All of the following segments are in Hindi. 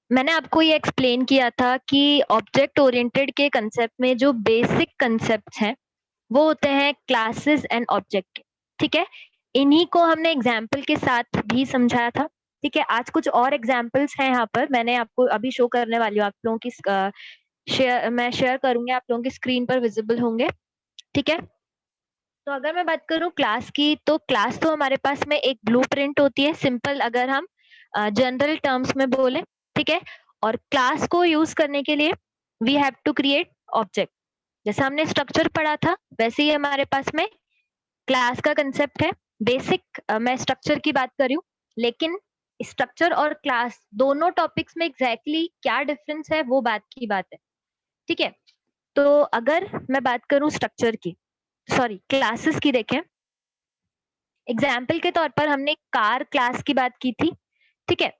मैंने आपको ये एक्सप्लेन किया था कि ऑब्जेक्ट ओरिएंटेड के कंसेप्ट में जो बेसिक कंसेप्ट्स हैं, वो होते हैं क्लासेस एंड ऑब्जेक्ट। ठीक है? इन्हीं को हमने एग्जाम्पल के साथ भी समझाया था। ठीक है? आज कुछ और एग्जाम्पल्स हैं यहाँ पर, मैंने आपको अभी शो करने वाली हूँ आप लोगों की मैं शेयर करूँगी, आप लोगों की स्क्रीन पर विजिबल होंगे। ठीक है? तो अगर मैं बात करूँ क्लास की, तो क्लास तो हमारे पास में एक ब्लूप्रिंट होती है, सिंपल अगर हम जनरल टर्म्स में बोलें, ठीक है? और क्लास को यूज़ करने के लिए we have to create object. जैसा हमने स्ट्रक्चर पढ़ा था, वैसे ही हमारे पास में क्लास का कंसेप्ट है। बेसिक मैं स्ट्रक्चर की बात कर रही हूँ, लेकिन स्ट्रक्चर और क्लास दोनों टॉपिक्स में एग्जैक्टली क्या डिफरेंस है, वो बात की बात है। ठीक है? तो अगर मैं बात करूँ स्ट्रक्चर की, सॉरी क्लासेस की, देखें एग्जाम्पल के तौर पर हमने कार क्लास की बात की थी। ठीक है?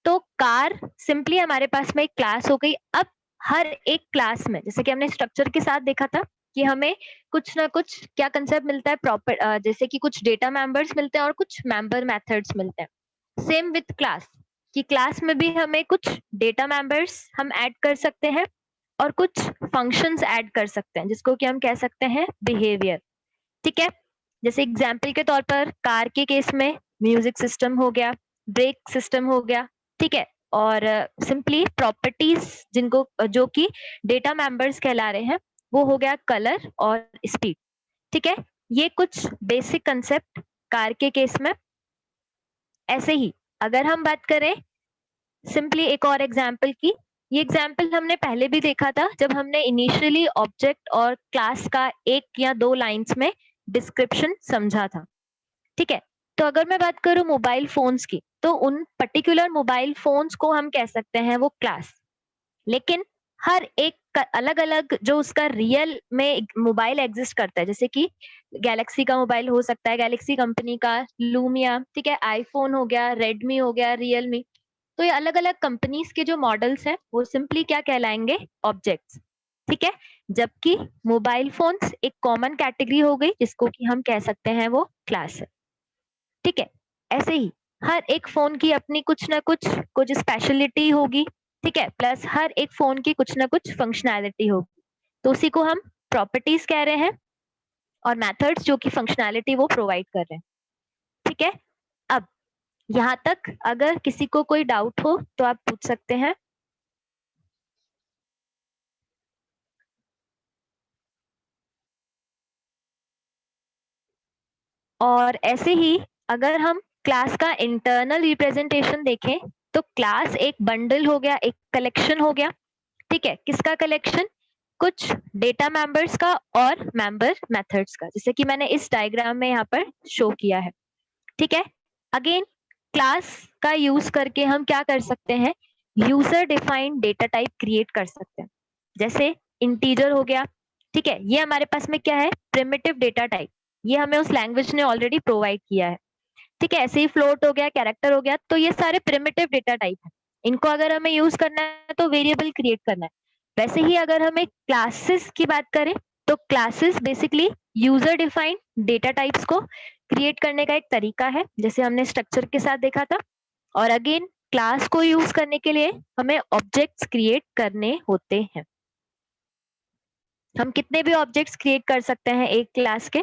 तो कार सिंपली हमारे पास में एक क्लास हो गई। अब हर एक क्लास में, जैसे कि हमने स्ट्रक्चर के साथ देखा था कि हमें कुछ ना कुछ क्या कंसेप्ट मिलता है, प्रॉपर जैसे कि कुछ डेटा मेंबर्स मिलते हैं और कुछ मेंबर मेथड्स मिलते हैं। सेम विथ क्लास, कि क्लास में भी हमें कुछ डेटा मेंबर्स हम ऐड कर सकते हैं और कुछ फंक्शंस ऐड कर सकते हैं, जिसको कि हम कह सकते हैं बिहेवियर। ठीक है? जैसे एग्जाम्पल के तौर पर कार के केस में म्यूजिक सिस्टम हो गया, ब्रेक सिस्टम हो गया। ठीक है? और सिंपली प्रॉपर्टीज जिनको जो कि डेटा मेंबर्स कहला रहे हैं, वो हो गया कलर और स्पीड। ठीक है? ये कुछ बेसिक कंसेप्ट कार के केस में। ऐसे ही अगर हम बात करें सिंपली एक और एग्जाम्पल की, ये एग्जाम्पल हमने पहले भी देखा था जब हमने इनिशियली ऑब्जेक्ट और क्लास का एक या दो लाइंस में डिस्क्रिप्शन समझा था। ठीक है? तो अगर मैं बात करूं मोबाइल फोन्स की, तो उन पर्टिकुलर मोबाइल फोन्स को हम कह सकते हैं वो क्लास। लेकिन हर एक अलग अलग जो उसका रियल में मोबाइल एग्जिस्ट करता है, जैसे कि गैलेक्सी का मोबाइल हो सकता है, गैलेक्सी कंपनी का, लूमिया, ठीक है, आईफोन हो गया, रेडमी हो गया, रियलमी। तो ये अलग अलग कंपनीज के जो मॉडल्स हैं वो सिंपली क्या कहलाएंगे, ऑब्जेक्ट्स। ठीक है? जबकि मोबाइल फोन्स एक कॉमन कैटेगरी हो गई जिसको कि हम कह सकते हैं वो क्लास है। ठीक है? ऐसे ही हर एक फोन की अपनी कुछ ना कुछ कुछ स्पेशलिटी होगी। ठीक है? प्लस हर एक फोन की कुछ ना कुछ फंक्शनैलिटी होगी, तो उसी को हम प्रॉपर्टीज कह रहे हैं, और मेथड्स जो कि फंक्शनैलिटी वो प्रोवाइड कर रहे हैं। ठीक है? अब यहाँ तक अगर किसी को कोई डाउट हो तो आप पूछ सकते हैं। और ऐसे ही अगर हम क्लास का इंटरनल रिप्रेजेंटेशन देखें, तो क्लास एक बंडल हो गया, एक कलेक्शन हो गया। ठीक है? किसका कलेक्शन? कुछ डेटा मेंबर्स का और मेंबर मेथड्स का, जैसे कि मैंने इस डायग्राम में यहाँ पर शो किया है। ठीक है? अगेन क्लास का यूज करके हम क्या कर सकते हैं, user defined data type create कर सकते हैं। जैसे इंटीजर हो गया। ठीक है? ये हमारे पास में क्या है, प्रिमिटिव डेटा टाइप। ये हमें उस लैंग्वेज ने ऑलरेडी प्रोवाइड किया है। ठीक है? ऐसे ही फ्लोट हो गया, कैरेक्टर हो गया, तो ये सारे प्रिमिटिव डेटा टाइप है। इनको अगर हमें यूज करना है तो वेरिएबल क्रिएट करना है। वैसे ही अगर हमें क्लासेस की बात करें, तो classes basically user defined data types को क्रिएट करने का एक तरीका है, जैसे हमने स्ट्रक्चर के साथ देखा था। और अगेन क्लास को यूज करने के लिए हमें ऑब्जेक्ट्स क्रिएट करने होते हैं। हम कितने भी ऑब्जेक्ट्स क्रिएट कर सकते हैं एक क्लास के।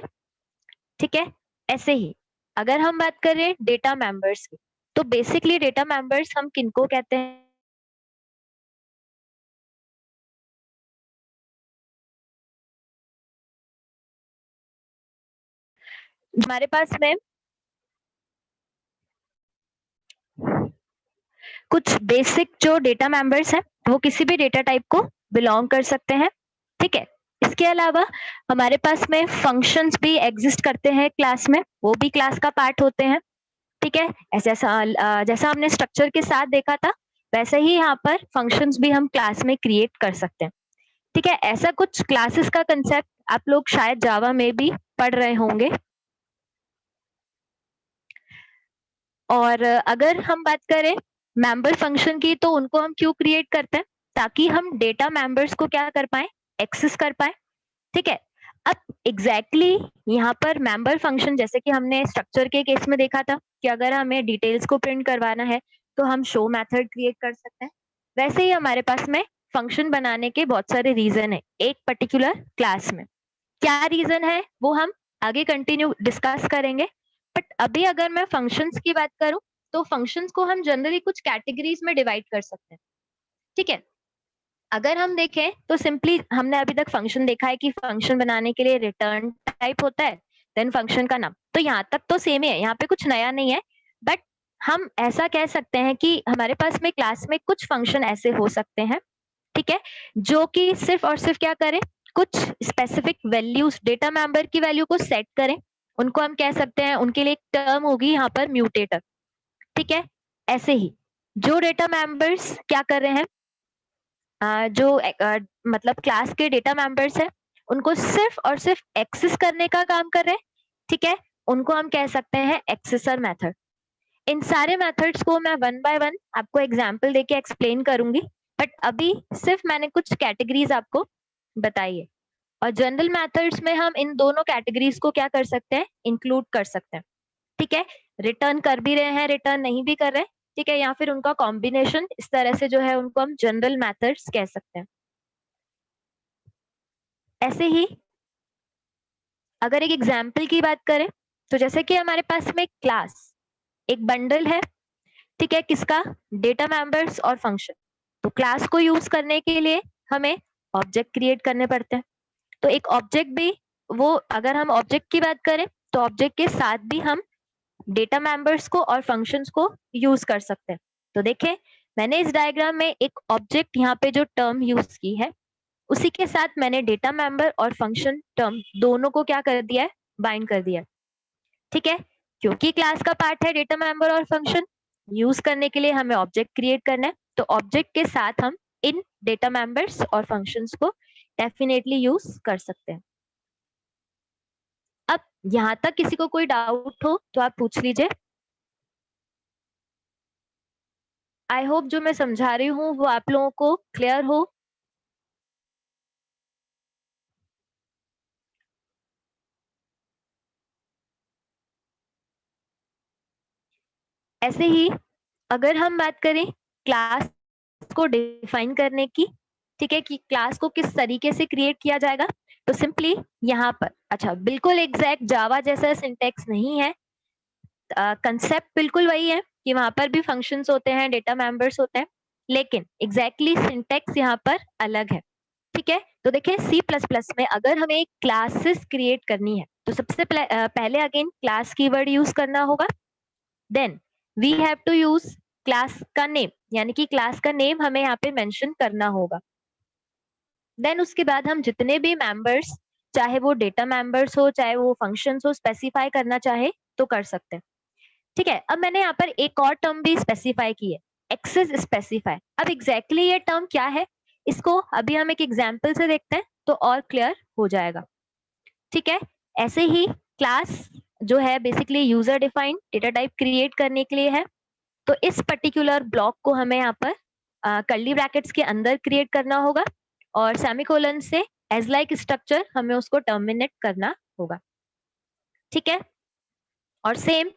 ठीक है? ऐसे ही अगर हम बात करें डेटा मेंबर्स की, तो बेसिकली डेटा मेंबर्स हम किनको कहते हैं, हमारे पास में कुछ बेसिक जो डेटा मेंबर्स हैं वो किसी भी डेटा टाइप को बिलोंग कर सकते हैं। ठीक है? इसके अलावा हमारे पास में फंक्शंस भी एग्जिस्ट करते हैं क्लास में, वो भी क्लास का पार्ट होते हैं। ठीक है? जैसा हमने स्ट्रक्चर के साथ देखा था, वैसे ही यहाँ पर फंक्शंस भी हम क्लास में क्रिएट कर सकते हैं। ठीक है? ऐसा कुछ क्लासेस का कंसेप्ट आप लोग शायद जावा में भी पढ़ रहे होंगे। और अगर हम बात करें मेंबर फंक्शन की, तो उनको हम क्यों क्रिएट करते हैं, ताकि हम डेटा मेंबर्स को क्या कर पाए, एक्सेस कर पाए। ठीक है? अब एग्जैक्टली यहाँ पर मेंबर फंक्शन, जैसे कि हमने स्ट्रक्चर के केस में देखा था कि अगर हमें डिटेल्स को प्रिंट करवाना है तो हम शो मेथड क्रिएट कर सकते हैं। वैसे ही हमारे पास में फंक्शन बनाने के बहुत सारे रीजन है एक पर्टिकुलर क्लास में। क्या रीजन है वो हम आगे कंटिन्यू डिस्कस करेंगे। बट अभी अगर मैं फंक्शंस की बात करूं तो फंक्शंस को हम जनरली कुछ कैटेगरीज में डिवाइड कर सकते हैं। ठीक है, अगर हम देखें तो सिंपली हमने अभी तक फंक्शन देखा है कि फंक्शन बनाने के लिए रिटर्न टाइप होता है, देन फंक्शन का नाम। तो यहाँ तक तो सेम ही है, यहाँ पे कुछ नया नहीं है। बट हम ऐसा कह सकते हैं कि हमारे पास में क्लास में कुछ फंक्शन ऐसे हो सकते हैं, ठीक है, जो कि सिर्फ और सिर्फ क्या करें, कुछ स्पेसिफिक वैल्यूज डेटा मेंबर की वैल्यू को सेट करें। उनको हम कह सकते हैं, उनके लिए एक टर्म होगी यहाँ पर म्यूटेटर। ठीक है, ऐसे ही जो डेटा मेंबर्स क्या कर रहे हैं, मतलब क्लास के डेटा मेंबर्स है, उनको सिर्फ और सिर्फ एक्सेस करने का काम कर रहे हैं। ठीक है, उनको हम कह सकते हैं एक्सेसर मेथड। इन सारे मेथड्स को मैं वन बाय वन आपको एग्जांपल देके एक्सप्लेन करूंगी। बट अभी सिर्फ मैंने कुछ कैटेगरीज आपको बताई है, और जनरल मेथड्स में हम इन दोनों कैटेगरीज को क्या कर सकते हैं, इंक्लूड कर सकते हैं। ठीक है, रिटर्न कर भी रहे हैं, रिटर्न नहीं भी कर रहे हैं, ठीक है, या फिर उनका कॉम्बिनेशन, इस तरह से जो है उनको हम जनरल मेथड्स कह सकते हैं। ऐसे ही अगर एक एग्जाम्पल की बात करें तो जैसे कि हमारे पास में क्लास एक बंडल है, ठीक है, किसका, डेटा मेंबर्स और फंक्शन। तो क्लास को यूज करने के लिए हमें ऑब्जेक्ट क्रिएट करने पड़ते हैं। तो एक ऑब्जेक्ट भी, वो अगर हम ऑब्जेक्ट की बात करें तो ऑब्जेक्ट के साथ भी हम डेटा मेंबर्स को और फंक्शंस को यूज कर सकते हैं। तो देखें, मैंने इस डायग्राम में एक ऑब्जेक्ट यहाँ पे जो टर्म यूज की है, उसी के साथ मैंने डेटा मेंबर और फंक्शन टर्म दोनों को क्या कर दिया है, बाइंड कर दिया है। ठीक है, क्योंकि क्लास का पार्ट है डेटा मेंबर और फंक्शन, यूज करने के लिए हमें ऑब्जेक्ट क्रिएट करना है। तो ऑब्जेक्ट के साथ हम इन डेटा मेंबर्स और फंक्शंस को डेफिनेटली यूज कर सकते हैं। अब यहाँ तक किसी को कोई डाउट हो तो आप पूछ लीजिए। आई होप जो मैं समझा रही हूँ वो आप लोगों को क्लियर हो। ऐसे ही अगर हम बात करें क्लास को डिफाइन करने की, ठीक है, कि क्लास को किस तरीके से क्रिएट किया जाएगा, तो सिंपली यहाँ पर, अच्छा बिल्कुल एग्जैक्ट जावा जैसा सिंटेक्स नहीं है, कंसेप्ट बिल्कुल वही है कि वहां पर भी फंक्शंस होते हैं, डेटा मेंबर्स होते हैं, लेकिन एग्जैक्टली सिंटेक्स यहाँ पर अलग है। ठीक है, तो देखिए सी प्लस प्लस में अगर हमें एक क्लासेस क्रिएट करनी है तो सबसे पहले अगेन क्लास कीवर्ड यूज करना होगा। Then we have to use class का नेम, यानी कि क्लास का नेम हमें यहाँ पे मेंशन करना होगा। देन उसके बाद हम जितने भी मेंबर्स, चाहे वो डेटा मेंबर्स हो चाहे वो फंक्शंस हो, स्पेसिफाई करना चाहे तो कर सकते हैं। ठीक है, अब मैंने यहाँ पर एक और टर्म भी स्पेसिफाई की है, एक्सेस स्पेसिफाई। अब एग्जैक्टली ये टर्म क्या है, इसको अभी हम एक एग्जाम्पल से देखते हैं तो और क्लियर हो जाएगा। ठीक है, ऐसे ही क्लास जो है basically user defined data type create करने के लिए है। तो इस पर्टिकुलर ब्लॉक को हमें यहाँ पर कर्ली ब्रैकेट्स के अंदर क्रिएट करना होगा, और सेमीकोलन से एज लाइक स्ट्रक्चर हमें उसको टर्मिनेट करना होगा। ठीक है, और सेम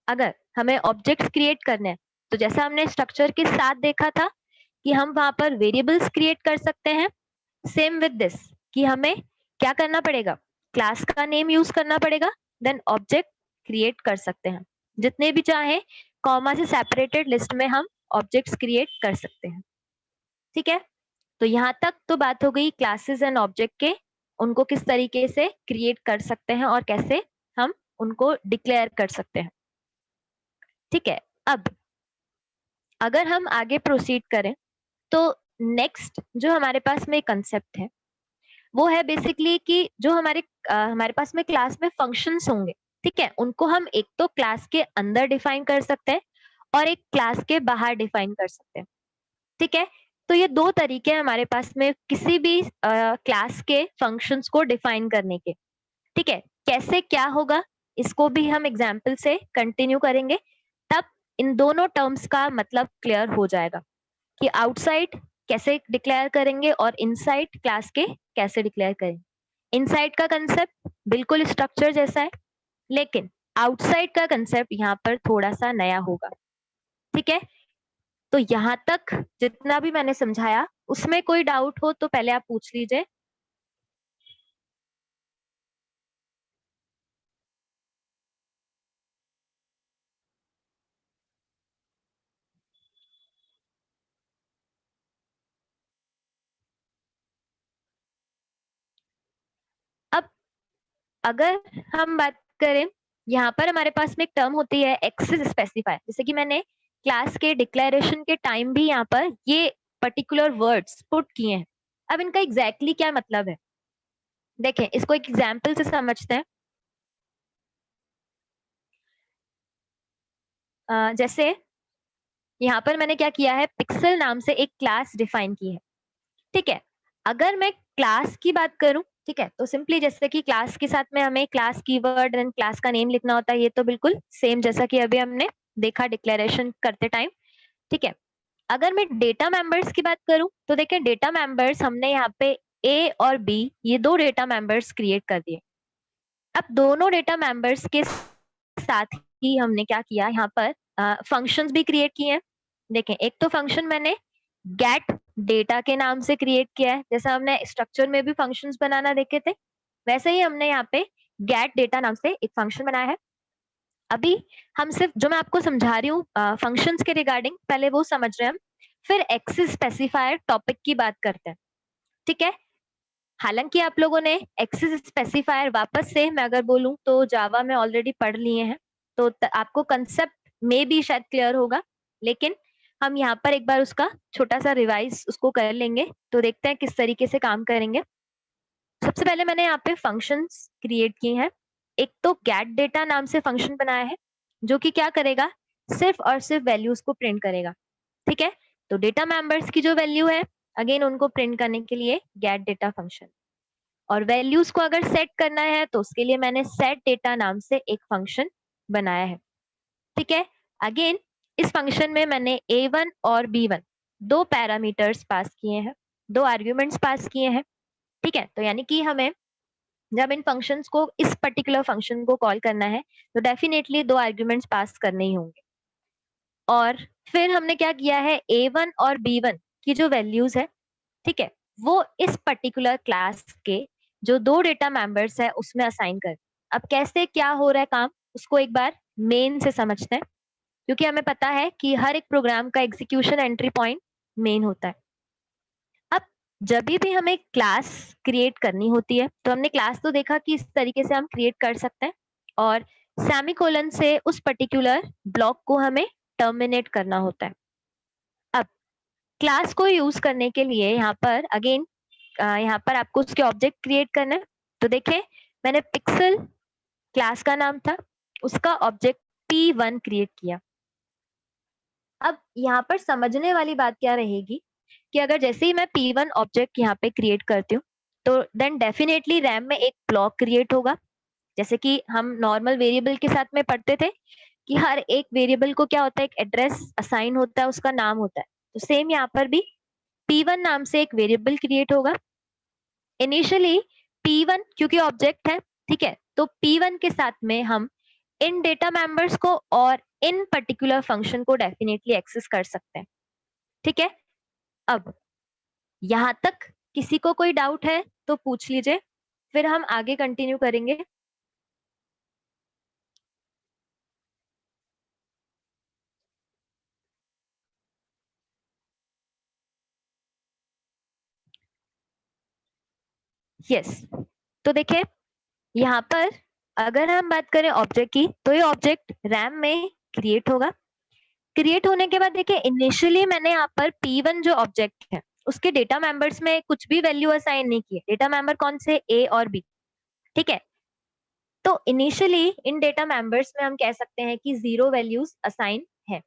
अगर हमें ऑब्जेक्ट्स क्रिएट करने हैं तो जैसा हमने स्ट्रक्चर के साथ देखा था कि हम वहां पर वेरिएबल्स क्रिएट कर सकते हैं, सेम विद दिस कि हमें क्या करना पड़ेगा, क्लास का नेम यूज करना पड़ेगा, देन ऑब्जेक्ट क्रिएट कर सकते हैं जितने भी चाहे, कॉमा से सेपरेटेड लिस्ट में हम ऑब्जेक्ट्स क्रिएट कर सकते हैं। ठीक है, तो यहाँ तक तो बात हो गई क्लासेस एंड ऑब्जेक्ट के, उनको किस तरीके से क्रिएट कर सकते हैं और कैसे हम उनको डिक्लेयर कर सकते हैं। ठीक है, अब अगर हम आगे प्रोसीड करें तो नेक्स्ट जो हमारे पास में कंसेप्ट है वो है बेसिकली कि जो हमारे पास में क्लास में फंक्शंस होंगे, ठीक है, उनको हम एक तो क्लास के अंदर डिफाइन कर सकते हैं और एक क्लास के बाहर डिफाइन कर सकते हैं। ठीक है, तो ये दो तरीके हैं हमारे पास में किसी भी क्लास के फंक्शंस को डिफाइन करने के। ठीक है, कैसे क्या होगा इसको भी हम एग्जाम्पल से कंटिन्यू करेंगे, तब इन दोनों टर्म्स का मतलब क्लियर हो जाएगा कि आउटसाइड कैसे डिक्लेयर करेंगे और इनसाइड क्लास के कैसे डिक्लेयर करेंगे। इनसाइड का कंसेप्ट बिल्कुल स्ट्रक्चर जैसा है, लेकिन आउटसाइड का कंसेप्ट यहाँ पर थोड़ा सा नया होगा। ठीक है, तो यहाँ तक जितना भी मैंने समझाया उसमें कोई डाउट हो तो पहले आप पूछ लीजिए। अब अगर हम बात करें, यहाँ पर हमारे पास में एक टर्म होती है एक्सेस स्पेसिफायर, जैसे कि मैंने क्लास के डिक्लेरेशन के टाइम भी यहाँ पर ये पर्टिकुलर वर्ड्स पुट किए हैं। अब इनका एग्जैक्टली क्या मतलब है, देखें इसको एक एग्जाम्पल से समझते हैं। जैसे यहाँ पर मैंने क्या किया है, पिक्सल नाम से एक क्लास डिफाइन की है। ठीक है, अगर मैं क्लास की बात करूं, ठीक है, तो सिंपली जैसे कि क्लास के साथ में हमें क्लास कीवर्ड एंड क्लास का नेम लिखना होता है, ये तो बिल्कुल सेम जैसा कि अभी हमने देखा डिक्लेरेशन करते टाइम। ठीक है, अगर मैं डेटा मेंबर्स की बात करूं तो देखिए डेटा मेंबर्स हमने यहाँ पे ए और बी ये दो डेटा मेंबर्स क्रिएट कर दिए। अब दोनों डेटा मेंबर्स के साथ ही हमने क्या किया, यहाँ पर फंक्शंस भी क्रिएट किए हैं। देखें एक तो फंक्शन मैंने गेट डेटा के नाम से क्रिएट किया है, जैसा हमने स्ट्रक्चर में भी फंक्शंस बनाना देखे थे, वैसे ही हमने यहाँ पे गेट डेटा नाम से एक फंक्शन बनाया है। अभी हम सिर्फ जो मैं आपको समझा रही हूँ फंक्शंस के रिगार्डिंग, पहले वो समझ रहे हैं हम, फिर एक्सेस स्पेसिफायर टॉपिक की बात करते हैं। ठीक है, हालांकि आप लोगों ने एक्सेस स्पेसिफायर वापस से मैं अगर बोलूं तो जावा में ऑलरेडी पढ़ लिए हैं, तो आपको कंसेप्ट में भी शायद क्लियर होगा, लेकिन हम यहाँ पर एक बार उसका छोटा सा रिवाइज उसको कर लेंगे, तो देखते हैं किस तरीके से काम करेंगे। सबसे पहले मैंने यहाँ पे फंक्शंस क्रिएट किए हैं। एक तो गेट डेटा नाम से फंक्शन बनाया है, जो कि क्या करेगा, सिर्फ और सिर्फ वैल्यूज को प्रिंट करेगा। ठीक है, तो डेटा मेंबर्स की जो वैल्यू है अगेन उनको प्रिंट करने के लिए गेट डेटा फंक्शन, और वैल्यूज को अगर सेट करना है तो उसके लिए मैंने सेट डेटा नाम से एक फंक्शन बनाया है। ठीक है, अगेन इस फंक्शन में मैंने a1 और b1 दो पैरामीटर्स पास किए हैं, दो आर्ग्यूमेंट्स पास किए हैं। ठीक है, तो यानी कि हमें जब इन फंक्शंस को, इस पर्टिकुलर फंक्शन को कॉल करना है तो डेफिनेटली दो आर्ग्यूमेंट्स पास करने ही होंगे। और फिर हमने क्या किया है, a1 और b1 की जो वैल्यूज है, ठीक है, वो इस पर्टिकुलर क्लास के जो दो डेटा मेंबर्स है उसमें असाइन कर। अब कैसे क्या हो रहा है काम, उसको एक बार मेन से समझते हैं, क्योंकि हमें पता है कि हर एक प्रोग्राम का एग्जीक्यूशन एंट्री पॉइंट मेन होता है। अब जब भी हमें क्लास क्रिएट करनी होती है, तो हमने क्लास तो देखा कि इस तरीके से हम क्रिएट कर सकते हैं, और सेमीकोलन से उस पर्टिकुलर ब्लॉक को हमें टर्मिनेट करना होता है। अब क्लास को यूज करने के लिए यहाँ पर अगेन यहाँ पर आपको उसके ऑब्जेक्ट क्रिएट करना है। तो देखें मैंने पिक्सल क्लास का नाम था, उसका ऑब्जेक्ट p1 क्रिएट किया। अब यहाँ पर समझने वाली बात क्या रहेगी कि अगर जैसे ही मैं p1 ऑब्जेक्ट यहाँ पे क्रिएट करती हूँ, तो देन डेफिनेटली रैम में एक ब्लॉक क्रिएट होगा, जैसे कि हम नॉर्मल वेरिएबल के साथ में पढ़ते थे कि हर एक वेरिएबल को क्या होता है, एक एड्रेस असाइन होता है, उसका नाम होता है। तो सेम यहाँ पर भी p1 नाम से एक वेरिएबल क्रिएट होगा। इनिशियली p1 क्योंकि ऑब्जेक्ट है, ठीक है, तो p1 के साथ में हम इन डेटा मेंबर्स को और इन पर्टिकुलर फंक्शन को डेफिनेटली एक्सेस कर सकते हैं। ठीक है, अब यहाँ तक किसी को कोई डाउट है तो पूछ लीजिए, फिर हम आगे कंटिन्यू करेंगे। यस, तो देखिए यहाँ पर अगर हम बात करें ऑब्जेक्ट की, तो ये ऑब्जेक्ट रैम में क्रिएट होगा। क्रिएट होने के बाद देखिए इनिशियली मैंने यहाँ पर p1 जो ऑब्जेक्ट है उसके डेटा मेंबर्स में कुछ भी वैल्यू असाइन नहीं की है। डेटा मेंबर कौन से, a और b। ठीक है, तो इनिशियली इन डेटा मेंबर्स में हम कह सकते हैं कि 0 वैल्यूज असाइन है।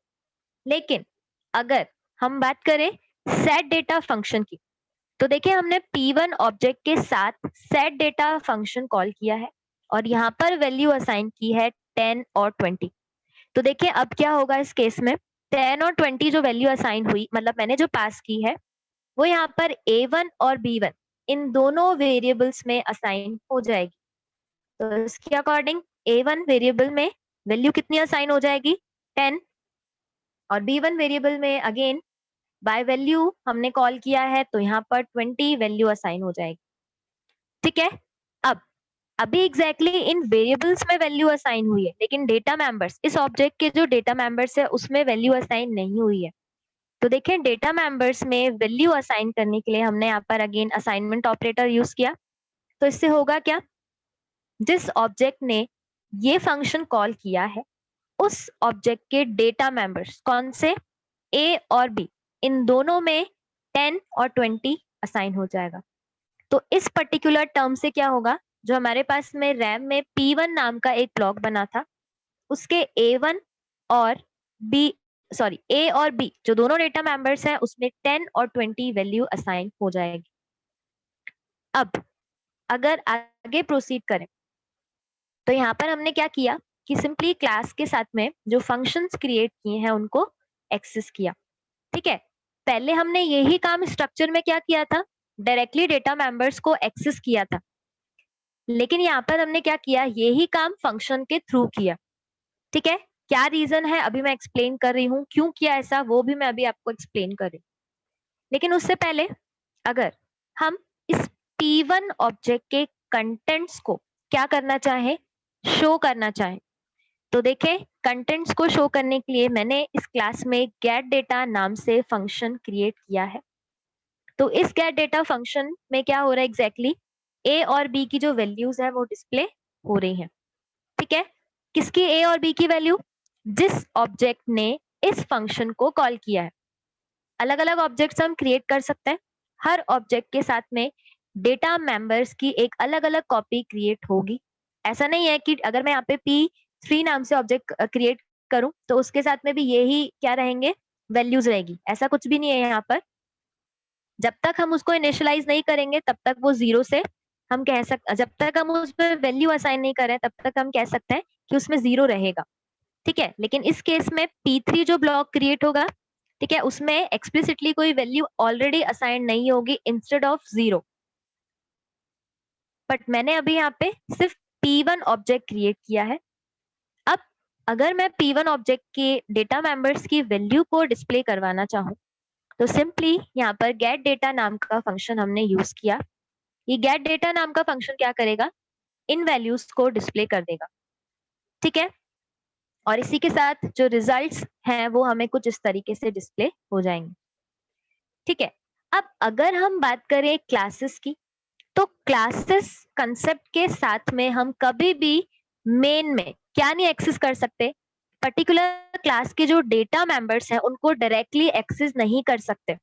लेकिन अगर हम बात करें सेट डेटा फंक्शन की, तो देखिए हमने p1 ऑब्जेक्ट के साथ सेट डेटा फंक्शन कॉल किया है और यहाँ पर वैल्यू असाइन की है 10 और 20। तो देखिए अब क्या होगा इस केस में, 10 और 20 जो वैल्यू असाइन हुई, मतलब मैंने जो पास की है, वो यहाँ पर a1 और b1 इन दोनों वेरिएबल्स में असाइन हो जाएगी। तो इसके अकॉर्डिंग a1 वेरिएबल में वैल्यू कितनी असाइन हो जाएगी, 10। और B1 वेरिएबल में अगेन बाय वैल्यू हमने कॉल किया है तो यहाँ पर 20 वैल्यू असाइन हो जाएगी। ठीक है, अब अभी एग्जैक्टली इन वेरिएबल्स में वैल्यू असाइन हुई है, लेकिन डेटा मेंबर्स, इस ऑब्जेक्ट के जो डेटा मेंबर्स है उसमें वैल्यू असाइन नहीं हुई है। तो देखें डेटा मेंबर्स में वैल्यू असाइन करने के लिए हमने यहाँ पर अगेन असाइनमेंट ऑपरेटर यूज किया। तो इससे होगा क्या, जिस ऑब्जेक्ट ने ये फंक्शन कॉल किया है उस ऑब्जेक्ट के डेटा मेंबर्स कौन से, ए और बी, इन दोनों में 10 और 20 असाइन हो जाएगा। तो इस पर्टिकुलर टर्म से क्या होगा, जो हमारे पास में रैम में P1 नाम का एक ब्लॉक बना था उसके A1 और B, सॉरी A और B जो दोनों डेटा मेंबर्स हैं उसमें 10 और 20 वैल्यू असाइन हो जाएगी। अब अगर आगे प्रोसीड करें तो यहाँ पर हमने क्या किया कि सिंपली क्लास के साथ में जो फंक्शंस क्रिएट किए हैं उनको एक्सेस किया। ठीक है, पहले हमने यही काम स्ट्रक्चर में क्या किया था, डायरेक्टली डेटा मेंबर्स को एक्सेस किया था, लेकिन यहाँ पर हमने क्या किया, यही काम फंक्शन के थ्रू किया। ठीक है, क्या रीजन है अभी मैं एक्सप्लेन कर रही हूँ, क्यों किया ऐसा वो भी मैं अभी आपको एक्सप्लेन कर रही हूँ। लेकिन उससे पहले अगर हम इस P1 ऑब्जेक्ट के कंटेंट्स को क्या करना चाहे, शो करना चाहे, तो देखें कंटेंट्स को शो करने के लिए मैंने इस क्लास में गेट डेटा नाम से फंक्शन क्रिएट किया है। तो इस गेट डेटा फंक्शन में क्या हो रहा है एग्जैक्टली, ए और बी की जो वैल्यूज है वो डिस्प्ले हो रही हैं। ठीक है, किसकी ए और बी की वैल्यू, जिस ऑब्जेक्ट ने इस फंक्शन को कॉल किया है। अलग अलग ऑब्जेक्ट्स हम क्रिएट कर सकते हैं, हर ऑब्जेक्ट के साथ में डेटा मेंबर्स की एक अलग अलग कॉपी क्रिएट होगी। ऐसा नहीं है कि अगर मैं यहाँ पे P3 नाम से ऑब्जेक्ट क्रिएट करूं तो उसके साथ में भी यही क्या रहेंगे, वैल्यूज रहेगी, ऐसा कुछ भी नहीं है यहाँ पर। जब तक हम उसको इनिशियलाइज नहीं करेंगे तब तक वो जीरो से हम कह सकते, जब तक हम उस पर वैल्यू असाइन नहीं करें तब तक हम कह सकते हैं कि उसमें जीरो रहेगा। ठीक है, लेकिन इस केस में P3 जो ब्लॉक क्रिएट होगा, ठीक है, उसमें एक्सप्लिसिटली कोई वैल्यू ऑलरेडी असाइन नहीं होगी इंस्टेड ऑफ जीरो। बट मैंने अभी यहाँ पे सिर्फ P1 ऑब्जेक्ट क्रिएट किया है। अब अगर मैं P1 ऑब्जेक्ट के डेटा मेंबर्स की वैल्यू को डिस्प्ले करवाना चाहूँ तो सिंपली यहाँ पर गेट डेटा नाम का फंक्शन हमने यूज किया। ये गेट डेटा नाम का फंक्शन क्या करेगा, इन वैल्यूज को डिस्प्ले कर देगा। ठीक है, और इसी के साथ जो रिजल्ट्स हैं वो हमें कुछ इस तरीके से डिस्प्ले हो जाएंगे। ठीक है, अब अगर हम बात करें क्लासेस की, तो क्लासेस कंसेप्ट के साथ में हम कभी भी मेन में क्या नहीं एक्सेस कर सकते, पर्टिकुलर क्लास के जो डेटा मेंबर्स हैं उनको डायरेक्टली एक्सेस नहीं कर सकते।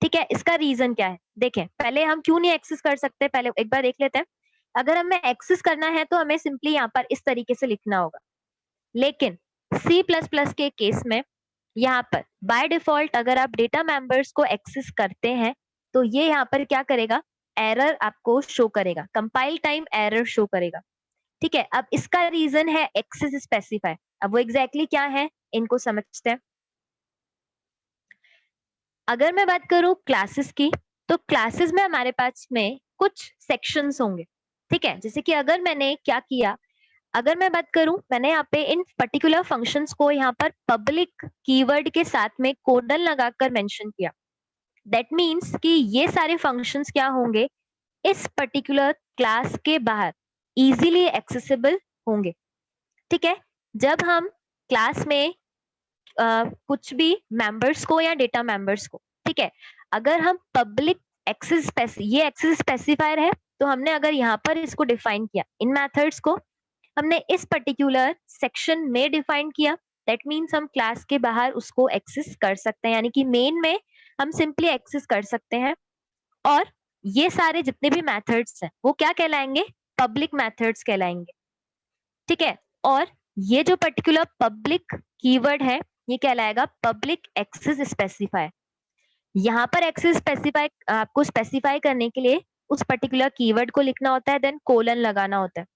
ठीक है, इसका रीजन क्या है, देखें पहले हम क्यों नहीं एक्सेस कर सकते, पहले एक बार देख लेते हैं। अगर हमें एक्सेस करना है तो हमें सिंपली यहाँ पर इस तरीके से लिखना होगा, लेकिन C++ के केस में यहाँ पर बाय डिफॉल्ट अगर आप डेटा मेंबर्स को एक्सेस करते हैं तो ये यहाँ पर क्या करेगा, एरर आपको शो करेगा, कंपाइल टाइम एरर शो करेगा। ठीक है, अब इसका रीजन है एक्सेस स्पेसिफाई। अब वो एग्जैक्टली क्या है इनको समझते हैं। अगर मैं बात करूं क्लासेस की, तो क्लासेस में हमारे पास में कुछ सेक्शंस होंगे। ठीक है, जैसे कि अगर मैंने क्या किया, अगर मैं बात करूं, मैंने यहाँ पे इन पर्टिकुलर फंक्शंस को यहाँ पर पब्लिक कीवर्ड के साथ में कोडन लगाकर मेंशन किया। दैट मीन्स कि ये सारे फंक्शंस क्या होंगे, इस पर्टिकुलर क्लास के बाहर इजीली एक्सेसिबल होंगे। ठीक है, जब हम क्लास में कुछ भी मेंबर्स को या डेटा मेंबर्स को, ठीक है, अगर हम पब्लिक एक्सेस, ये एक्सेस स्पेसिफायर है, तो हमने अगर यहाँ पर इसको डिफाइन किया, इन मेथड्स को हमने इस पर्टिकुलर सेक्शन में डिफाइन किया, दैट मीन्स हम क्लास के बाहर उसको एक्सेस कर सकते हैं, यानी कि मेन में हम सिंपली एक्सेस कर सकते हैं। और ये सारे जितने भी मेथड्स हैं वो क्या कहलाएंगे, पब्लिक मेथड्स कहलाएंगे। ठीक है, और ये जो पर्टिकुलर पब्लिक कीवर्ड है ये कहलाएगा पब्लिक एक्सेस स्पेसिफायर। यहाँ पर एक्सेस स्पेसिफाई आपको स्पेसिफाई करने के लिए उस पर्टिकुलर कीवर्ड को लिखना होता है, देन कोलन लगाना होता है।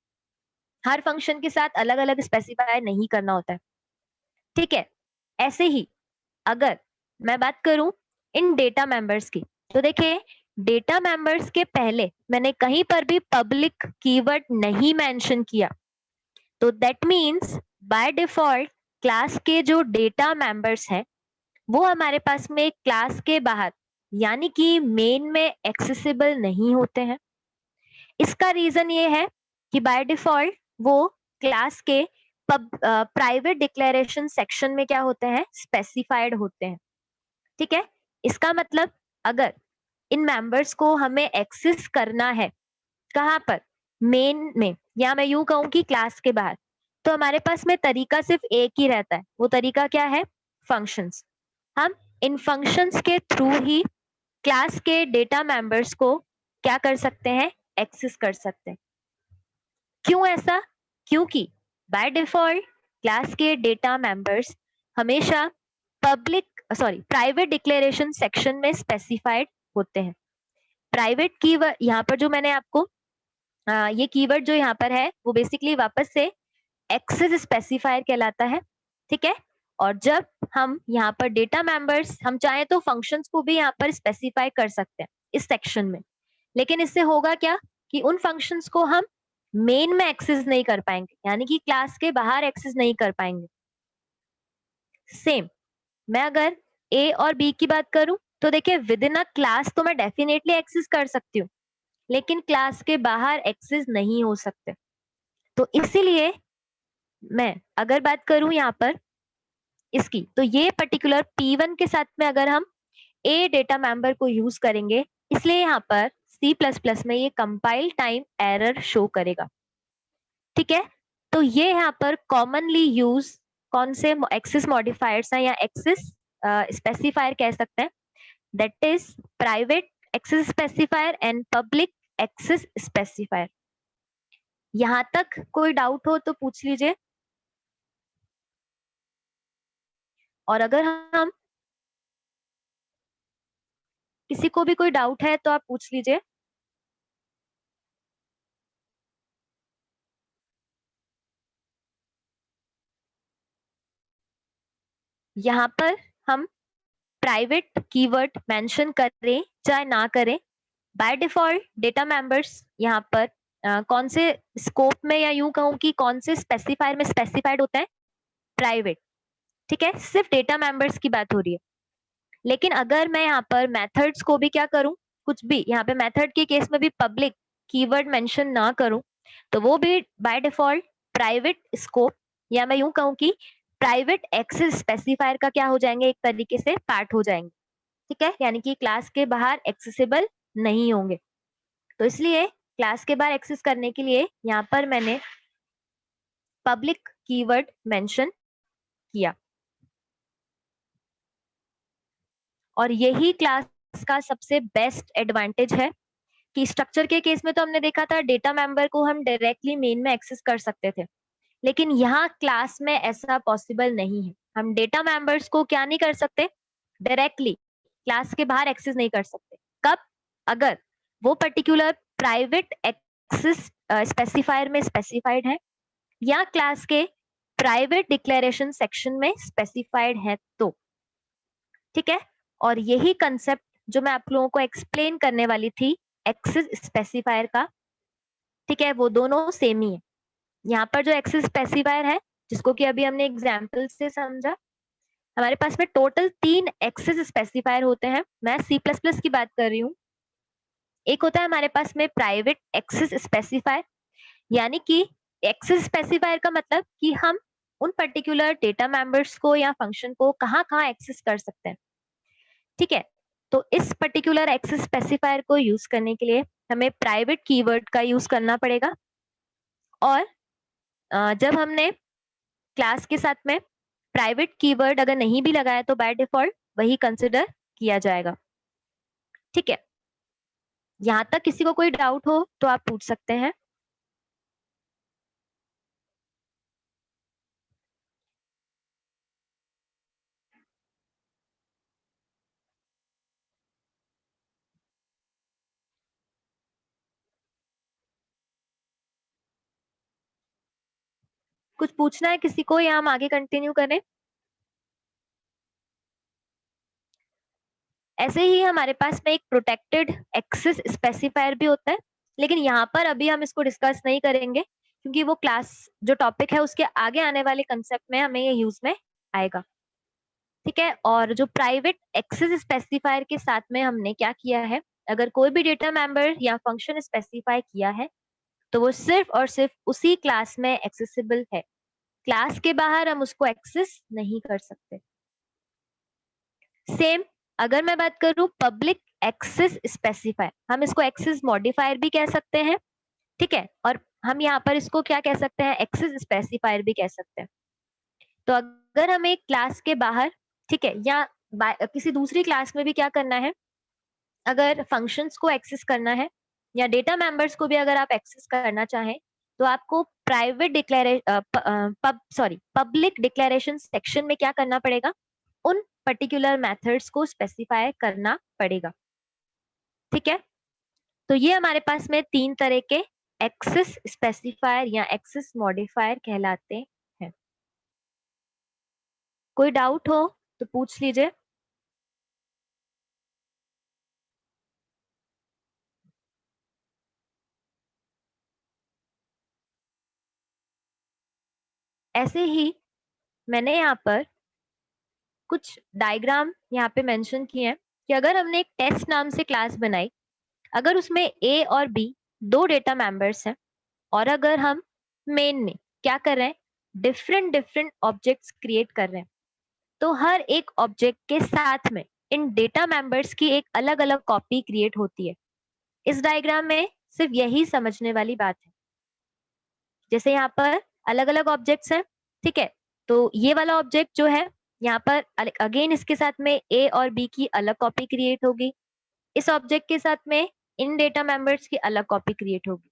हर फंक्शन के साथ अलग अलग स्पेसिफाई नहीं करना होता है। ठीक है, ऐसे ही अगर मैं बात करूं इन डेटा मेंबर्स की, तो देखिए डेटा मेंबर्स के पहले मैंने कहीं पर भी पब्लिक कीवर्ड नहीं मेंशन किया, तो that means by default class के जो डेटा मेंबर्स हैं वो हमारे पास में क्लास के बाहर यानी कि मेन में एक्सेसिबल नहीं होते हैं। इसका रीजन ये है कि बाय डिफॉल्ट वो क्लास के प्राइवेट डिक्लेरेशन सेक्शन में क्या होते हैं, स्पेसिफाइड होते हैं। ठीक है, इसका मतलब अगर इन मेंबर्स को हमें एक्सेस करना है, कहाँ पर, मेन में, या मैं यूं कहूं कि क्लास के बाहर, तो हमारे पास में तरीका सिर्फ एक ही रहता है। वो तरीका क्या है, फंक्शंस। हम इन फंक्शंस के थ्रू ही क्लास के डेटा मेंबर्स को क्या कर सकते हैं, एक्सेस कर सकते हैं। क्यों ऐसा, क्योंकि बाय डिफॉल्ट क्लास के डेटा मेंबर्स हमेशा प्राइवेट डिक्लेरेशन सेक्शन में स्पेसिफाइड होते हैं। प्राइवेट कीवर्ड यहाँ पर जो मैंने आपको ये कीवर्ड जो यहाँ पर है वो बेसिकली वापस से एक्सेस स्पेसिफायर कहलाता है। ठीक है, और जब हम यहाँ पर डेटा मेंबर्स, हम चाहे तो फंक्शंस को भी यहाँ पर स्पेसिफाई कर सकते हैं इस सेक्शन में, लेकिन इससे होगा क्या कि उन फंक्शंस को हम मेन में एक्सेस नहीं कर पाएंगे, यानी कि क्लास के बाहर एक्सेस नहीं कर पाएंगे। सेम मैं अगर ए और बी की बात करूं तो देखिए विद इन अ क्लास तो मैं डेफिनेटली एक्सेस कर सकती हूँ, लेकिन क्लास के बाहर एक्सेस नहीं हो सकते। तो इसीलिए मैं अगर बात करूं यहाँ पर इसकी, तो ये पर्टिकुलर P1 के साथ में अगर हम ए डेटा मेंबर को यूज करेंगे, इसलिए यहाँ पर C++ में ये कंपाइल टाइम एरर शो करेगा। ठीक है, तो ये यहाँ पर कॉमनली यूज कौन से एक्सेस मॉडिफायर्स हैं या एक्सेस स्पेसिफायर कह सकते हैं, that is private access specifier and public access specifier. यहाँ तक कोई डाउट हो तो पूछ लीजिए, और अगर हम किसी को भी कोई डाउट है तो आप पूछ लीजिए। यहाँ पर हम प्राइवेट कीवर्ड मेंशन करें चाहे ना करें, बाय डिफॉल्ट डेटा मेंबर्स यहाँ पर कौन से स्कोप में, या यूं कहूं कि कौन से स्पेसिफायर में स्पेसिफाइड होता है, प्राइवेट। ठीक है, सिर्फ डेटा मेंबर्स की बात हो रही है। लेकिन अगर मैं यहाँ पर मेथड्स को भी क्या करूं, कुछ भी यहाँ पे मेथड के केस में भी पब्लिक कीवर्ड मेंशन ना करूं, तो वो भी बाय डिफॉल्ट प्राइवेट स्कोप, या मैं यूं कहूं कि प्राइवेट एक्सेस स्पेसिफायर का क्या हो जाएंगे, एक तरीके से पार्ट हो जाएंगे। ठीक है, यानी कि क्लास के बाहर एक्सेसिबल नहीं होंगे। तो इसलिए क्लास के बाहर एक्सेस करने के लिए यहाँ पर मैंने पब्लिक कीवर्ड मेंशन किया, और यही क्लास का सबसे बेस्ट एडवांटेज है कि स्ट्रक्चर के केस में तो हमने देखा था डेटा मेंबर को हम डायरेक्टली मेन में एक्सेस कर सकते थे, लेकिन यहाँ क्लास में ऐसा पॉसिबल नहीं है। हम डेटा मेंबर्स को क्या नहीं कर सकते, डायरेक्टली क्लास के बाहर एक्सेस नहीं कर सकते। कब, अगर वो पर्टिकुलर प्राइवेट एक्सेस स्पेसिफायर में स्पेसिफाइड है या क्लास के प्राइवेट डिक्लेरेशन सेक्शन में स्पेसिफाइड है तो। ठीक है, और यही कंसेप्ट जो मैं आप लोगों को एक्सप्लेन करने वाली थी एक्सेस स्पेसिफायर का, ठीक है, वो दोनों सेम ही है। यहाँ पर जो एक्सेस स्पेसिफायर है, जिसको कि अभी हमने एग्जाम्पल से समझा, हमारे पास में टोटल 3 एक्सेस स्पेसिफायर होते हैं। मैं C++ की बात कर रही हूँ। एक होता है हमारे पास में प्राइवेट एक्सेस स्पेसिफायर, यानी कि एक्सेस स्पेसिफायर का मतलब कि हम उन पर्टिकुलर डेटा मेंबर्स को या फंक्शन को कहाँ कहाँ एक्सेस कर सकते हैं। ठीक है, तो इस पर्टिकुलर एक्सेस स्पेसिफायर को यूज करने के लिए हमें प्राइवेट कीवर्ड का यूज करना पड़ेगा, और जब हमने क्लास के साथ में प्राइवेट कीवर्ड अगर नहीं भी लगाया तो बाय डिफॉल्ट वही कंसिडर किया जाएगा। ठीक है, यहाँ तक किसी को कोई डाउट हो तो आप पूछ सकते हैं। कुछ पूछना है किसी को, या हम आगे कंटिन्यू करें? ऐसे ही हमारे पास में एक प्रोटेक्टेड एक्सेस स्पेसिफायर भी होता है, लेकिन यहाँ पर अभी हम इसको डिस्कस नहीं करेंगे, क्योंकि वो क्लास जो टॉपिक है उसके आगे आने वाले कंसेप्ट में हमें ये यूज में आएगा। ठीक है। और जो प्राइवेट एक्सेस स्पेसिफायर के साथ में हमने क्या किया है, अगर कोई भी डेटा मेंबर या फंक्शन स्पेसिफाई किया है तो वो सिर्फ और सिर्फ उसी क्लास में एक्सेसिबल है, क्लास के बाहर हम उसको एक्सेस नहीं कर सकते। सेम अगर मैं बात करूं पब्लिक एक्सेस स्पेसिफायर, हम इसको एक्सेस मॉडिफायर भी कह सकते हैं, ठीक है, और हम यहाँ पर इसको क्या कह सकते हैं, एक्सेस स्पेसिफायर भी कह सकते हैं। तो अगर हमें क्लास के बाहर, ठीक है, या किसी दूसरी क्लास में भी क्या करना है, अगर फंक्शंस को एक्सेस करना है या डेटा मेंबर्स को भी अगर आप एक्सेस करना चाहें तो आपको प्राइवेट पब्लिक डिक्लेरेशन सेक्शन में क्या करना पड़ेगा, उन पर्टिकुलर मेथड्स को स्पेसिफाई करना पड़ेगा। ठीक है, तो ये हमारे पास में तीन तरह के एक्सेस स्पेसिफायर या एक्सेस मॉडिफायर कहलाते हैं। कोई डाउट हो तो पूछ लीजिए। ऐसे ही मैंने यहाँ पर कुछ डायग्राम यहाँ पे मेंशन किए हैं कि अगर हमने एक टेस्ट नाम से क्लास बनाई, अगर उसमें ए और बी दो डेटा मेंबर्स हैं और अगर हम मेन में क्या कर रहे हैं, डिफरेंट डिफरेंट ऑब्जेक्ट्स क्रिएट कर रहे हैं, तो हर एक ऑब्जेक्ट के साथ में इन डेटा मेंबर्स की एक अलग अलग कॉपी क्रिएट होती है। इस डायग्राम में सिर्फ यही समझने वाली बात है। जैसे यहाँ पर अलग अलग ऑब्जेक्ट्स हैं, ठीक है, तो ये वाला ऑब्जेक्ट जो है यहाँ पर अगेन इसके साथ में ए और बी की अलग कॉपी क्रिएट होगी, इस ऑब्जेक्ट के साथ में इन डेटा मेंबर्स की अलग कॉपी क्रिएट होगी।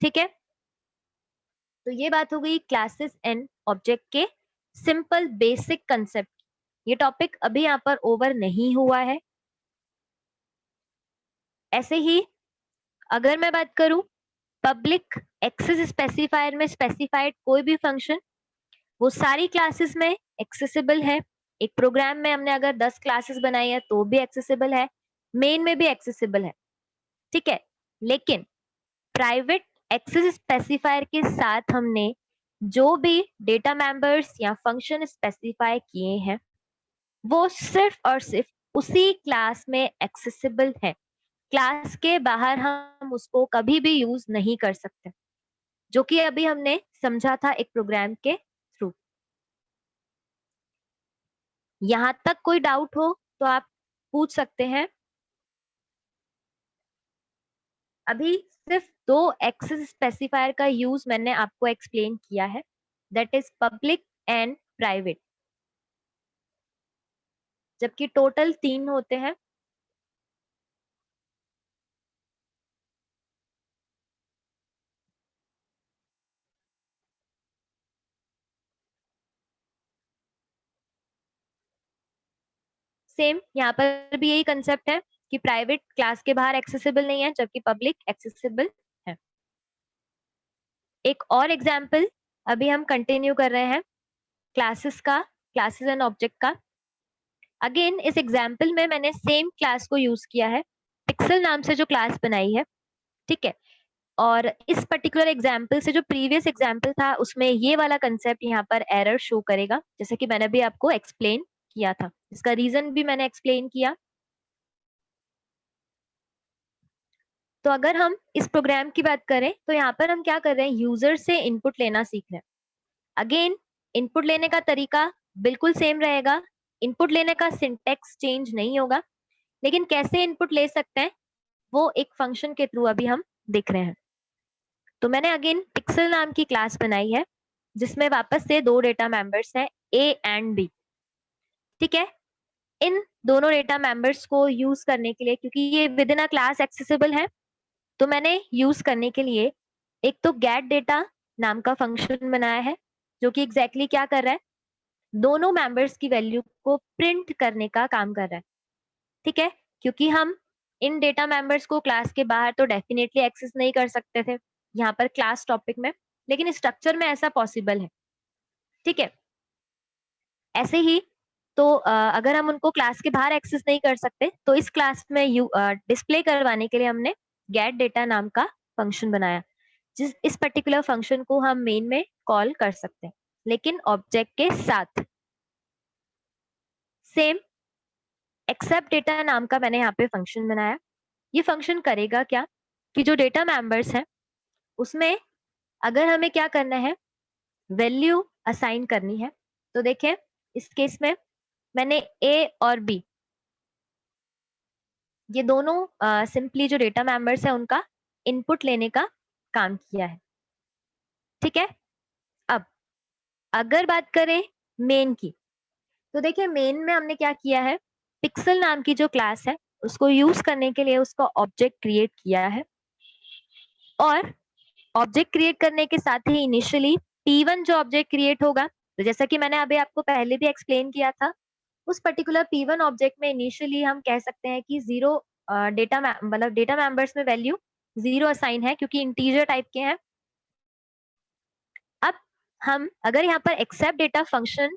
ठीक है, तो ये बात हो गई क्लासेस एंड ऑब्जेक्ट के सिंपल बेसिक कंसेप्ट। ये टॉपिक अभी यहाँ पर ओवर नहीं हुआ है। ऐसे ही अगर मैं बात करूं पब्लिक एक्सेस स्पेसिफायर में स्पेसिफाइड कोई भी फंक्शन वो सारी क्लासेस में एक्सेसिबल है। एक प्रोग्राम में हमने अगर 10 क्लासेस बनाई है तो भी एक्सेसिबल है, मेन में भी एक्सेसिबल है। ठीक है, लेकिन प्राइवेट एक्सेस स्पेसिफायर के साथ हमने जो भी डेटा मेंबर्स या फंक्शन स्पेसिफाई किए हैं वो सिर्फ और सिर्फ उसी क्लास में एक्सेसिबल है, क्लास के बाहर हम उसको कभी भी यूज नहीं कर सकते, जो कि अभी हमने समझा था एक प्रोग्राम के थ्रू। यहाँ तक कोई डाउट हो तो आप पूछ सकते हैं। अभी सिर्फ दो एक्सेस स्पेसिफायर का यूज मैंने आपको एक्सप्लेन किया है, that is public and private, जबकि टोटल 3 होते हैं। सेम यहाँ पर भी यही कंसेप्ट है कि प्राइवेट क्लास के बाहर एक्सेसिबल नहीं है जबकि पब्लिक एक्सेसिबल है। एक और एग्जाम्पल अभी हम कंटिन्यू कर रहे हैं क्लासेस का, क्लासेस एंड ऑब्जेक्ट का। अगेन इस एग्जाम्पल में मैंने सेम क्लास को यूज किया है, पिक्सल नाम से जो क्लास बनाई है। ठीक है, और इस पर्टिकुलर एग्जाम्पल से जो प्रीवियस एग्जाम्पल था उसमें ये वाला कंसेप्ट यहाँ पर एरर शो करेगा, जैसे कि मैंने भी आपको एक्सप्लेन किया था, इसका रीजन भी मैंने एक्सप्लेन किया। तो अगर हम इस प्रोग्राम की बात करें तो यहाँ पर हम क्या कर रहे हैं, यूजर से इनपुट लेना सीख रहे हैं। अगेन इनपुट लेने का तरीका बिल्कुल सेम रहेगा, इनपुट लेने का सिंटेक्स चेंज नहीं होगा, लेकिन कैसे इनपुट ले सकते हैं वो एक फंक्शन के थ्रू अभी हम देख रहे हैं। तो मैंने अगेन पिक्सल नाम की क्लास बनाई है जिसमें वापस से दो डेटा मेंबर्स हैं ए एंड बी। ठीक है, इन दोनों डेटा मेंबर्स को यूज करने के लिए, क्योंकि ये with in a class accessible है, तो मैंने यूज करने के लिए एक तो गेट डेटा नाम का फंक्शन बनाया है जो कि एग्जैक्टली क्या कर रहा है, दोनों मेंबर्स की वैल्यू को प्रिंट करने का काम कर रहा है। ठीक है, क्योंकि हम इन डेटा मेंबर्स को क्लास के बाहर तो डेफिनेटली एक्सेस नहीं कर सकते थे यहाँ पर क्लास टॉपिक में, लेकिन स्ट्रक्चर में ऐसा पॉसिबल है। ठीक है, ऐसे ही तो अगर हम उनको क्लास के बाहर एक्सेस नहीं कर सकते तो इस क्लास में डिस्प्ले करवाने के लिए हमने गेट डेटा नाम का फंक्शन बनाया, जिस इस पर्टिकुलर फंक्शन को हम मेन में कॉल कर सकते हैं लेकिन ऑब्जेक्ट के साथ। सेम एक्सेप्ट डेटा नाम का मैंने यहाँ पे फंक्शन बनाया। ये फंक्शन करेगा क्या कि जो डेटा मेंबर्स हैं उसमें अगर हमें क्या करना है, वैल्यू असाइन करनी है। तो देखें इस केस में मैंने ए और बी ये दोनों सिंपली जो डेटा मेंबर्स है उनका इनपुट लेने का काम किया है। ठीक है, अब अगर बात करें मेन की, तो देखिए मेन में हमने क्या किया है, पिक्सल नाम की जो क्लास है उसको यूज करने के लिए उसका ऑब्जेक्ट क्रिएट किया है। और ऑब्जेक्ट क्रिएट करने के साथ ही इनिशियली P1 जो ऑब्जेक्ट क्रिएट होगा, तो जैसा कि मैंने अभी आपको पहले भी एक्सप्लेन किया था, उस पर्टिकुलर P1 ऑब्जेक्ट में इनिशियली हम कह सकते हैं कि जीरो डेटा मतलब डेटा मेंबर्स में वैल्यू जीरो असाइन है क्योंकि इंटीजर टाइप के हैं। अब हम अगर यहाँ पर एक्सेप्ट डेटा फंक्शन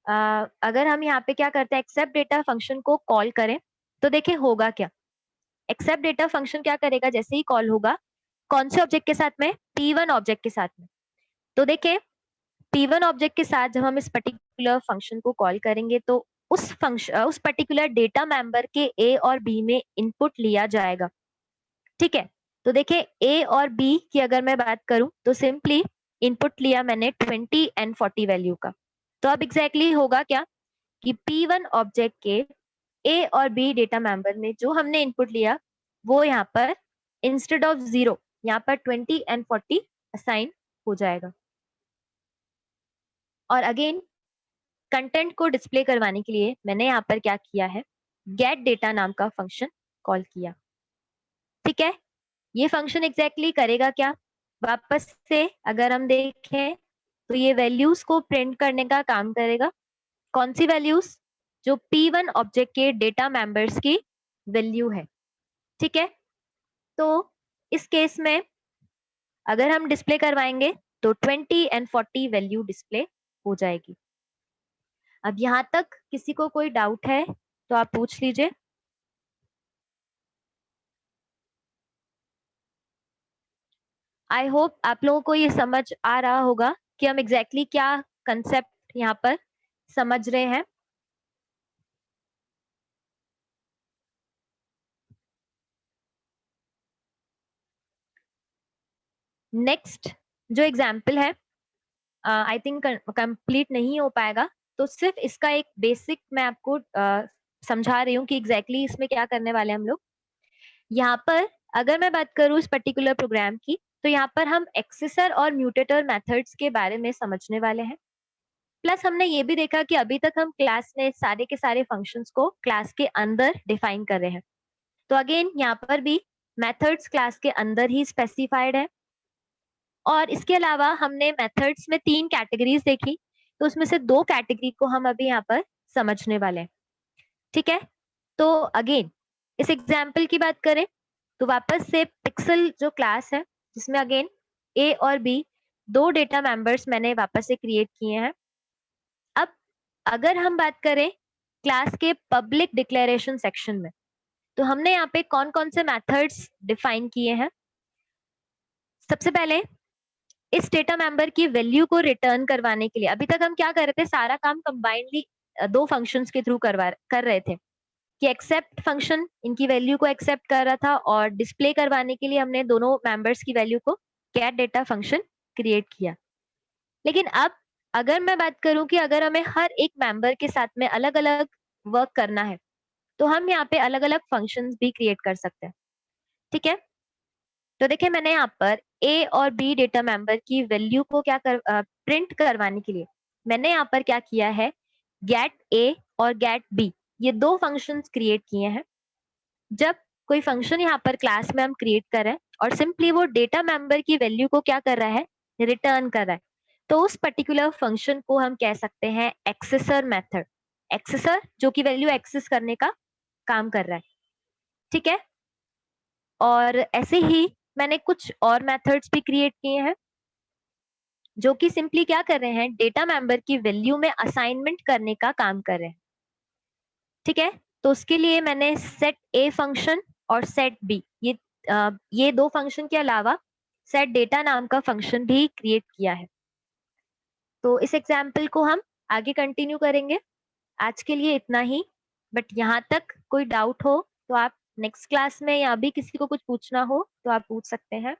अगर हम यहाँ पे क्या करते हैं, एक्सेप्ट डेटा फंक्शन को कॉल करें तो देखिए होगा क्या। एक्सेप्ट डेटा फंक्शन क्या करेगा, जैसे ही कॉल होगा कौन से ऑब्जेक्ट के साथ में, P1 ऑब्जेक्ट के साथ में। तो देखिए P1 ऑब्जेक्ट के साथ जब हम इस पर्टिकुलर फंक्शन को कॉल करेंगे तो उस फंक्शन उस पर्टिकुलर डेटा मेंबर के ए और बी में इनपुट लिया जाएगा। ठीक है, तो देखिए ए और बी की अगर मैं बात करूं तो सिंपली इनपुट लिया मैंने 20 एंड 40 वैल्यू का। तो अब एग्जैक्टली होगा क्या कि P1 ऑब्जेक्ट के ए और बी डेटा मेंबर में जो हमने इनपुट लिया वो यहाँ पर इंस्टेड ऑफ 0 यहाँ पर 20 एंड 40 असाइन हो जाएगा। और अगेन कंटेंट को डिस्प्ले करवाने के लिए मैंने यहाँ पर क्या किया है, गेट डेटा नाम का फंक्शन कॉल किया। ठीक है, ये फंक्शन एग्जैक्टली करेगा क्या, वापस से अगर हम देखें तो ये वैल्यूज को प्रिंट करने का काम करेगा। कौन सी वैल्यूज, जो P1 ऑब्जेक्ट के डेटा मेंबर्स की वैल्यू है। ठीक है, तो इस केस में अगर हम डिस्प्ले करवाएंगे तो 20 एंड 40 वैल्यू डिस्प्ले हो जाएगी। अब यहाँ तक किसी को कोई डाउट है तो आप पूछ लीजिए। आई होप आप लोगों को ये समझ आ रहा होगा कि हम एग्जैक्टली क्या कंसेप्ट यहाँ पर समझ रहे हैं। नेक्स्ट जो एग्जाम्पल है आई थिंक कंप्लीट नहीं हो पाएगा, तो सिर्फ इसका एक बेसिक मैं आपको समझा रही हूँ कि एग्जैक्टली इसमें क्या करने वाले हैं हम लोग। यहाँ पर अगर मैं बात करूँ इस पर्टिकुलर प्रोग्राम की, तो यहाँ पर हम एक्सेसर और म्यूटेटर मेथड्स के बारे में समझने वाले हैं। प्लस हमने ये भी देखा कि अभी तक हम क्लास में सारे के सारे फंक्शंस को क्लास के अंदर डिफाइन कर रहे हैं। तो अगेन यहाँ पर भी मेथड्स क्लास के अंदर ही स्पेसिफाइड है। और इसके अलावा हमने मेथड्स में 3 कैटेगरीज देखी, तो उसमें से 2 कैटेगरी को हम अभी यहाँ पर समझने वाले हैं। ठीक है, तो अगेन इस एग्जाम्पल की बात करें तो वापस से पिक्सल जो क्लास है जिसमें अगेन ए और बी 2 डेटा मेंबर्स मैंने वापस से क्रिएट किए हैं। अब अगर हम बात करें क्लास के पब्लिक डिक्लेरेशन सेक्शन में, तो हमने यहाँ पे कौन कौन से मेथड्स डिफाइन किए हैं। सबसे पहले इस डेटा मेंबर की वैल्यू को रिटर्न करवाने के लिए, अभी तक हम क्या कर रहे थे, सारा काम कंबाइंडली 2 फंक्शंस के थ्रू कर रहे थे कि एक्सेप्ट फंक्शन इनकी वैल्यू को एक्सेप्ट कर रहा था और डिस्प्ले करवाने के लिए हमने दोनों मेंबर्स की वैल्यू को गेट डेटा फंक्शन क्रिएट किया। लेकिन अब अगर मैं बात करूं कि अगर हमें हर एक मेंबर के साथ में अलग अलग वर्क करना है तो हम यहाँ पे अलग अलग फंक्शंस भी क्रिएट कर सकते हैं। ठीक है, तो देखिए मैंने यहाँ पर ए और बी डेटा मेंबर की वैल्यू को प्रिंट करवाने के लिए मैंने यहाँ पर क्या किया है, गेट ए और गेट बी ये 2 फंक्शंस क्रिएट किए हैं। जब कोई फंक्शन यहाँ पर क्लास में हम क्रिएट कर रहे हैं और सिंपली वो डेटा मेंबर की वैल्यू को क्या कर रहा है, रिटर्न कर रहा है, तो उस पर्टिकुलर फंक्शन को हम कह सकते हैं एक्सेसर मेथड। एक्सेसर जो कि वैल्यू एक्सेस करने का काम कर रहा है। ठीक है, और ऐसे ही मैंने कुछ और मेथड्स भी क्रिएट किए हैं जो कि सिंपली क्या कर रहे हैं, डेटा मेंबर की वैल्यू में असाइनमेंट करने का काम कर रहे हैं। ठीक है, तो उसके लिए मैंने सेट ए फंक्शन और सेट बी ये 2 फंक्शन के अलावा सेट डेटा नाम का फंक्शन भी क्रिएट किया है। तो इस एग्जाम्पल को हम आगे कंटिन्यू करेंगे। आज के लिए इतना ही। बट यहाँ तक कोई डाउट हो तो आप नेक्स्ट क्लास में या अभी किसी को कुछ पूछना हो तो आप पूछ सकते हैं।